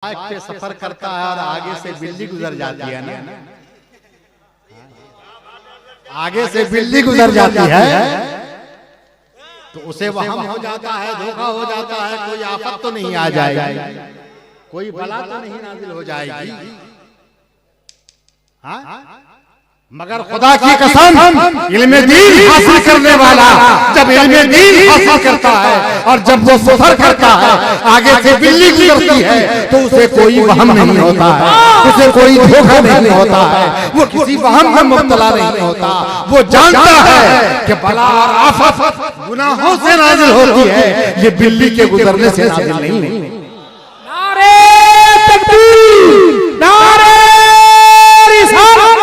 Bike पे सफर करता है और आगे से बिल्ली गुजर जाती है ना, आगे से बिल्ली गुजर जाती है तो उसे वहम हो जाता है, धोखा हो जाता है, कोई आफत तो नहीं आ जाएगी, कोई बला तो नहीं नाजिल हो जाएगी। हाँ? मगर खुदा की कसम, इल्मे दीन हासिल करने वाला जब इल्मे दीन हासिल करता है और जब वो सफर करता है, आगे से बिल्ली गुजरती है तो उसे कोई वहम नहीं होता है, उसे कोई धोखा नहीं होता है, वो किसी वहम में मुब्तला नहीं होता। वो जानता है कि बला और आफत गुनाहों से नाजिल होती है, ये बिल्ली के गुजरने से नाजिल नहीं। नारे तकबीर, नारे रिसालत,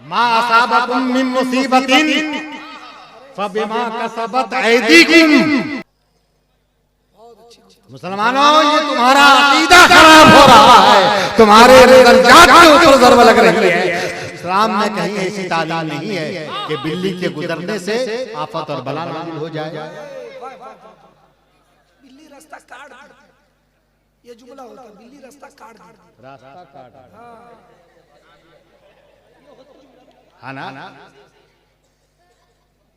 मा असाबकुम मिन मुसीबतिन फबिमा कसबत ऐदीकुम। मुसलमानों, ये तुम्हारा अकीदा खराब हो रहा है, तुम्हारे दर्जात के ऊपर ज़रब लग रही है। इस्लाम में कहीं ऐसी तालीम नहीं है कि बिल्ली के गुजरने से आफत और बला नाजिल हो जाए। बिल्ली रास्ता काट, ये जुमला होता है, बिल्ली रास्ता काट, रास्ता काट, हाँ ना।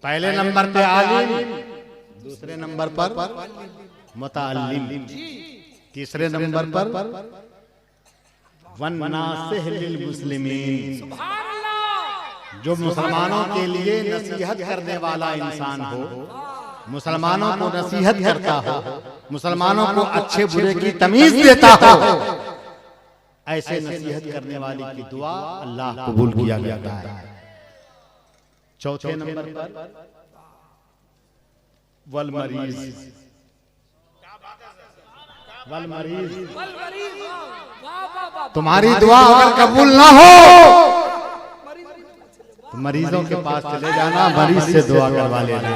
पहले नंबर पे आलिम, दूसरे नंबर पर मुताल्लिम, तीसरे नंबर पर वन्नासिह लिल मुस्लिमीन, जो मुसलमानों के लिए नसीहत करने वाला इंसान हो, मुसलमानों को नसीहत करता हो, मुसलमानों को अच्छे बुरे की तमीज देता हो, ऐसे नसीहत करने वाली की दुआ अल्लाह कबूल किया जाता है। चौथे नंबर पर वल मरीज, वल मरीज, तुम्हारी दुआ अगर कबूल ना हो तो मरीजों के पास चले जाना, मरीज से दुआ करवा लेना,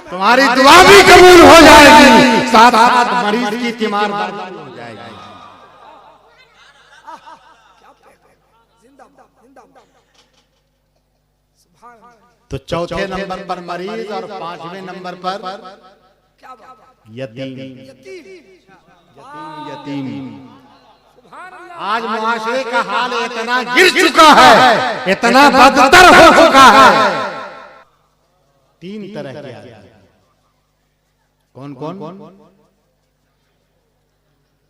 तुम्हारी दुआ भी कबूल हो जाएगी, साथ साथ मरीज की तीमारदारी हो जाएगी। तो चौथे नंबर पर मरीज और पांचवें नंबर पर यतीम, यतीम। आज मुआशरे का हाल इतना गिर चुका है, इतना बदतर हो चुका है। तीन तरह के आदमी, कौन कौन?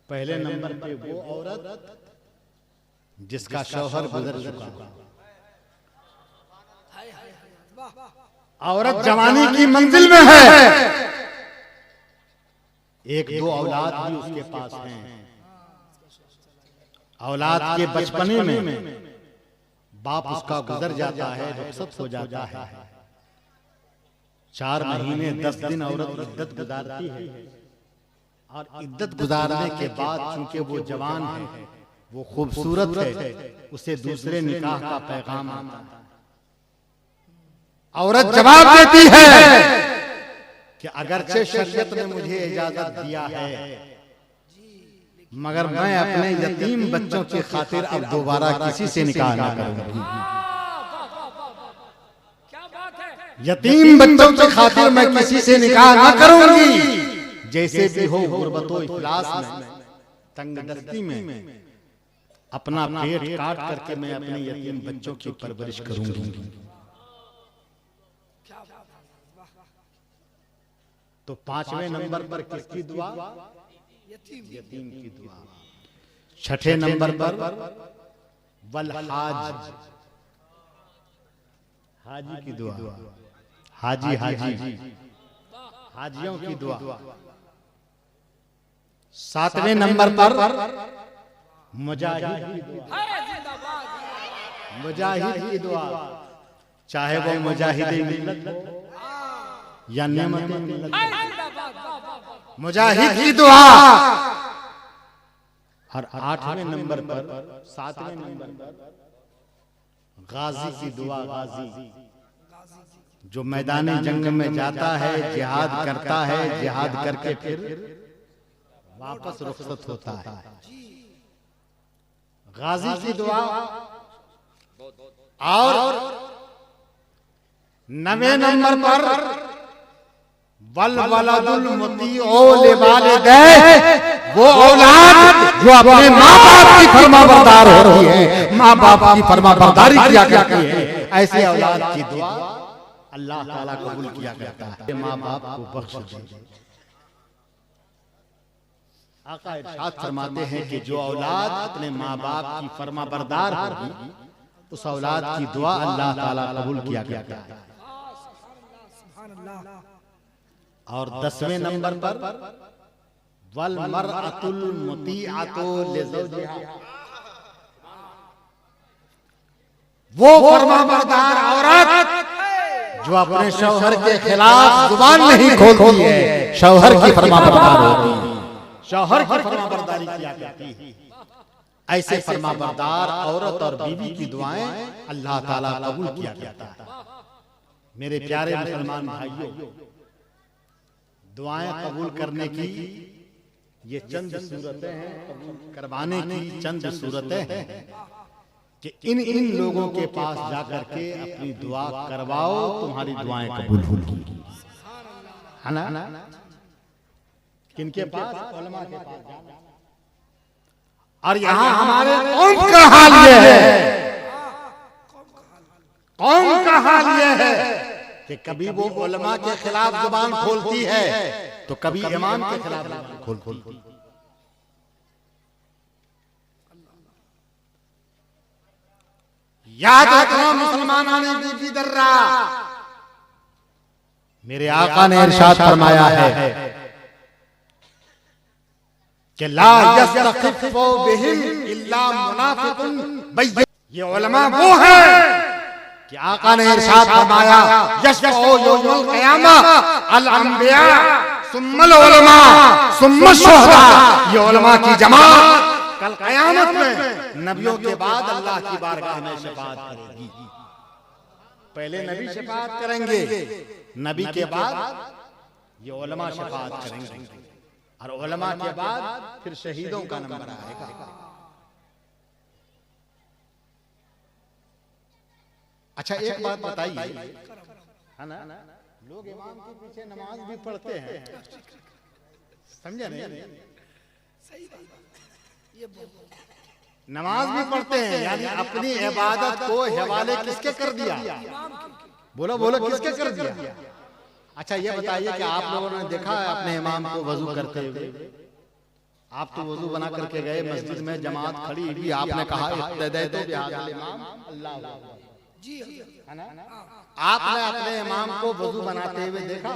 पहले नंबर पे वो औरत जिसका शौहर गुजर चुका, औरत जवानी की मंजिल में है, एक दो औलाद भी उसके पास हैं, औलाद के बचपने में बाप उसका गुजर जाता है, रुखसत हो जाता है, 4 महीने 10 दिन औरत इद्दत गुजारती है और इद्दत गुजारने के बाद चूंकि वो जवान है, वो खूबसूरत है, उसे दूसरे निकाह का पैगाम आता है। औरत जवाब देती है कि अगरचे शरीयत ने मुझे इजाजत दिया है, मगर मैं अपने यतीम बच्चों की खातिर अब दोबारा किसी से निकाह ना करूंगी। यतीम बच्चों की खातिर मैं किसी से निकाह ना करूंगी, जैसे भी हो गुर्बतो इफलास में, तंगदस्ती में अपना पेट काट करके मैं अपने यतीम बच्चों की परवरिश करूंगी। तो पांचवें नंबर पर किसकी दुआ? यतीम की दुआ। छठे नंबर पर वल हाज, हाजी की दुआ, हाजी हाजियों की दुआ। सातवें नंबर पर मुजाहिद की दुआ, मुजाहिद की दुआ, चाहे वो मुजाहिद मिल्लत हो या नेमत मिल्लत, मुजाहिद की दुआ। और 8वें नंबर पर, 7वें नंबर पर गाजी की दुआ, गाजी जो मैदानी जंग में जाता है, जिहाद करता है, जिहाद करके फिर वापस रुखसत होता है, गाजी की दुआ। और 9वें नंबर पर वल वलदुल मुतीउ लिवालिदैहि, वो औलाद जो अपने माँ बाप की फरमाबरदार होती है, माँ बाप की फरमाबरदारी किया करती है, ऐसे औलाद की दुआ अल्लाह ताला कबूल किया करता है। माँ बाप को बख्श दीजिए। आका इरशाद फरमाते हैं कि जो औलाद अपने माँ बाप की फरमाबरदार होगी, उस औलाद की दुआ अल्लाह ताला कबूल किया करता है। और 10वें नंबर पर वल मरअतुल मुतीअतु लिज़ौजिहा, वो फरमाबरदार औरत जो अपने शौहर के खिलाफ जुबान नहीं खोलती है, शौहर की फरमाबरदार होती है, शौहर की फरमाबरदारी किया करती है। ऐसे फरमाबरदार औरत और बीवी की दुआएं अल्लाह ताला कबूल किया करता है। मेरे प्यारे मुसलमान भाइयों, दुआएं कबूल करने की ये चंद सूरतें हैं, कबूल करवाने की चंद सूरतें हैं कि इन लोगों के पास जाकर के अपनी दुआ करवाओ, तुम्हारी दुआएं कबूल होंगी, है ना? किनके पास? उलमा के पास जाना। और यहाँ हमारे कौम का हाल ये है, कौम का हाल ये है कि कभी वो उलमा के खिलाफ जुबान खोलती है तो कभी इमाम के खिलाफ जुबान खोलती है। याद रखना मुसलमानों ने बीबी दर्रा, मेरे आका ने इरशाद फरमाया है कि ला यस्तखिफु बिहिम इल्ला मुनाफिकुन बैय्य। ये उलमा वो है कि आका ने इरशाद फरमाया यशफउ यौमुल क़ियामा अल अंबिया सुम्मल उलमा सुम्मा शुहदा। ये उलमा की जमात कल क़यामत में नबियों के बाद अल्लाह की बारगाह में शफाअत करेगी। पहले नबी शफाअत करेंगे, नबी के बाद ये उलमा शफाअत करेंगे, और उलमा के बाद फिर शहीदों का नंबर आएगा। अच्छा एक बात बताइए, है ना, लोग इमाम के पीछे नमाज भी पढ़ते हैं, समझे नहीं? नमाज भी पढ़ते हैं, यानी अपनी इबादत को हवाले किसके कर दिया? बोलो बोलो, किसके कर दिया? अच्छा ये बताइए कि आप लोगों ने देखा है अपने इमाम को वजू करते हुए? आप तो वजू बना करके गए मस्जिद में, जमात खड़ी हुई, आपने कहा इब्तिदा बिहाज़ल इमाम अल्लाह जी, है ना? आपने अपने इमाम को वजू बनाते हुए देखा?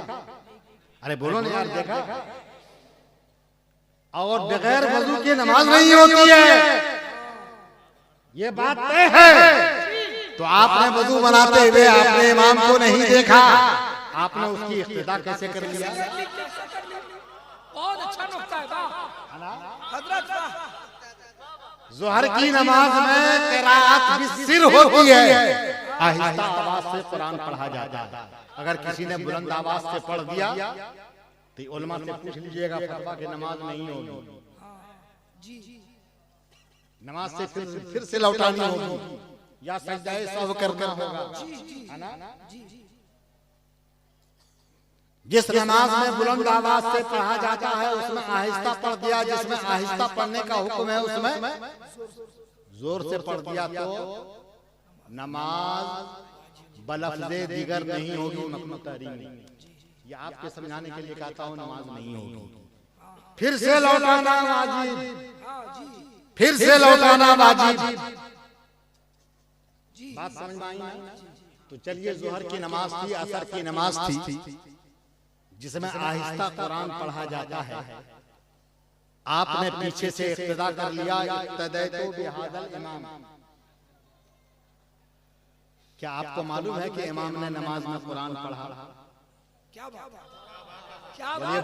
अरे बोलो ना यार, देखा? और बगैर वजू के नमाज नहीं होती है, ये बात तय है। तो आपने वजू बनाते हुए आपने इमाम को नहीं देखा, आपने उसकी इक्तिदा कैसे कर लिया? बहुत अच्छा नुक्ता है हजरत। ज़ोहर की नमाज में क़िराअत बिस्सिर होती है, आहिस्ता आवाज से कुरान पढ़ा जाता है। अगर किसी ने बुलंद आवाज से पढ़ दिया तो उलमा से पूछ लीजिएगा, फतवा की नमाज नहीं होगी, नमाज से फिर से लौटानी होगी या सजदाए सहव करना होगा, है ना? जिस नमाज में बुलंद आवाज से पढ़ा जाता है उसमें आहिस्ता पढ़ दिया, जिसमें आहिस्ता पढ़ने का हुक्म है उसमें जोर से पढ़ दिया तो नमाज बलफ्ज़े दिगर नहीं होगी, मक़मू तहरीम नहीं। ये आपके समझाने के लिए कहता हूँ, नमाज नहीं होगी। फिर से लौटाना वाजिब, फिर से लौटाना वाजिब। बात समझ में आई ना? तो चलिए, ज़ोहर की नमाज थी, असर की नमाज थी, जिसमें आहिस्ता कुरान पढ़ा जाता है, आपने पीछे से इक्तिदा कर लिया, इक्तदैतु बिहाज़ल इमाम। क्या आपको मालूम है कि इमाम ने नमाज में कुरान पढ़ा? क्या बात, क्या बात।